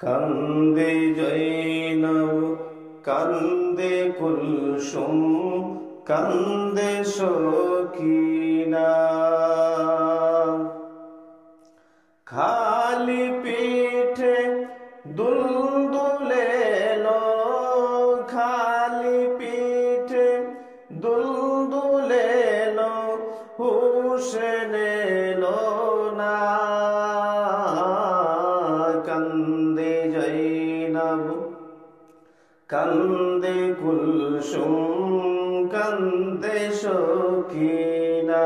কান্দে জৈনব কান্দে কুলসুম কান্দে সখিনা খালি পিঠে দুলদুলে লো খালি পিঠে দুলদুলে লো হুসেনে লো না কান্দে জৈনব কান্দে কুলসুম কান্দে সখিনা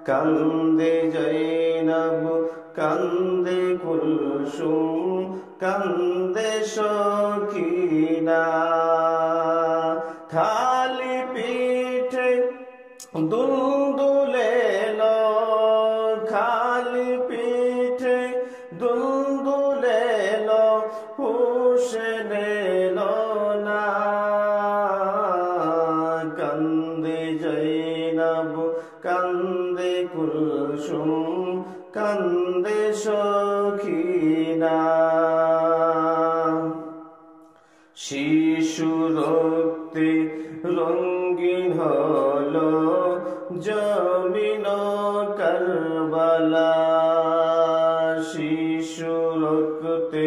কান্দে জৈনব কান্দে কুলসুম কান্দে সখিনা খালি পিঠে দুলদুলে লো খালি পিঠে দুলদুলে লো হুসেনে লো না কান্দে জৈনব কান্দে কুলসুম কান্দে সখিনা শিশু রক্তে রঙিন হলো জমিন কারবালা শিশু রক্তে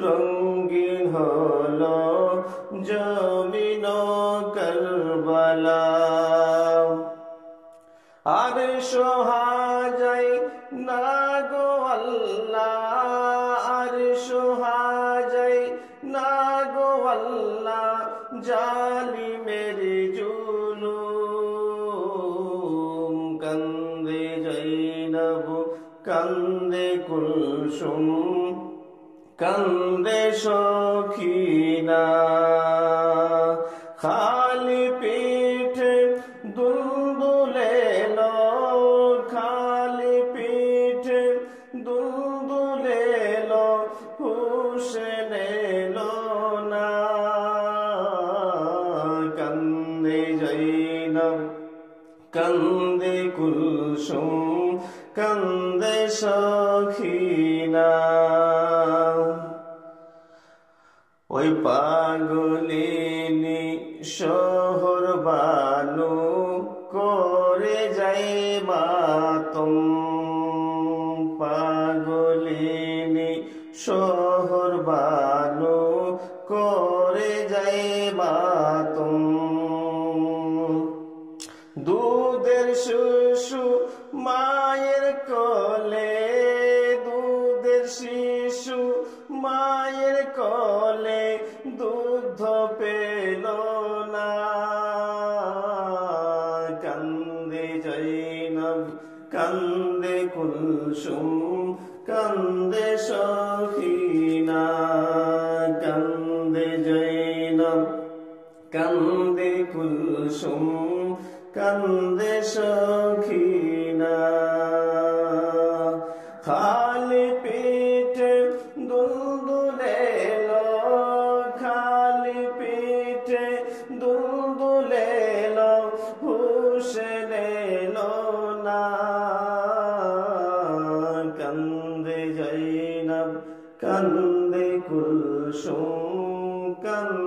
রঙিন হলো জমিন কারবালা আর সোহাজাই না গো আল্লাহ আর সোহাজাই না গো আল্লাহ জালিমের জুলুম কান্দে জৈনব কান্দে কুলসুম কান্দে সখিনা খালি পিঠে দুলদুলে লো খালি পিঠে দুলদুলে লো হুসেনে লো না কান্দে জৈনব কান্দে কুলসুম কান্দে সখিনা ওই পাগলিনী শহর বানু করে যাই মাতম পাগলিনী শহর বানু করে যাই মাতম দুধের শিশু মায়ের কোলে দুধের শিশু মায়ের কোলে দুধ পেল না কান্দে জৈনব কান্দে কুলসুম কান্দে সখিনা কান্দে জৈনব কান্দে কুলসুম কান্দে সখিনা খালি পিঠে দুলদুলে লো খালি পিঠে দুলদুলে লো হুসেনে লো না কান্দে জৈনব কান্দে কুলসুম কান্দে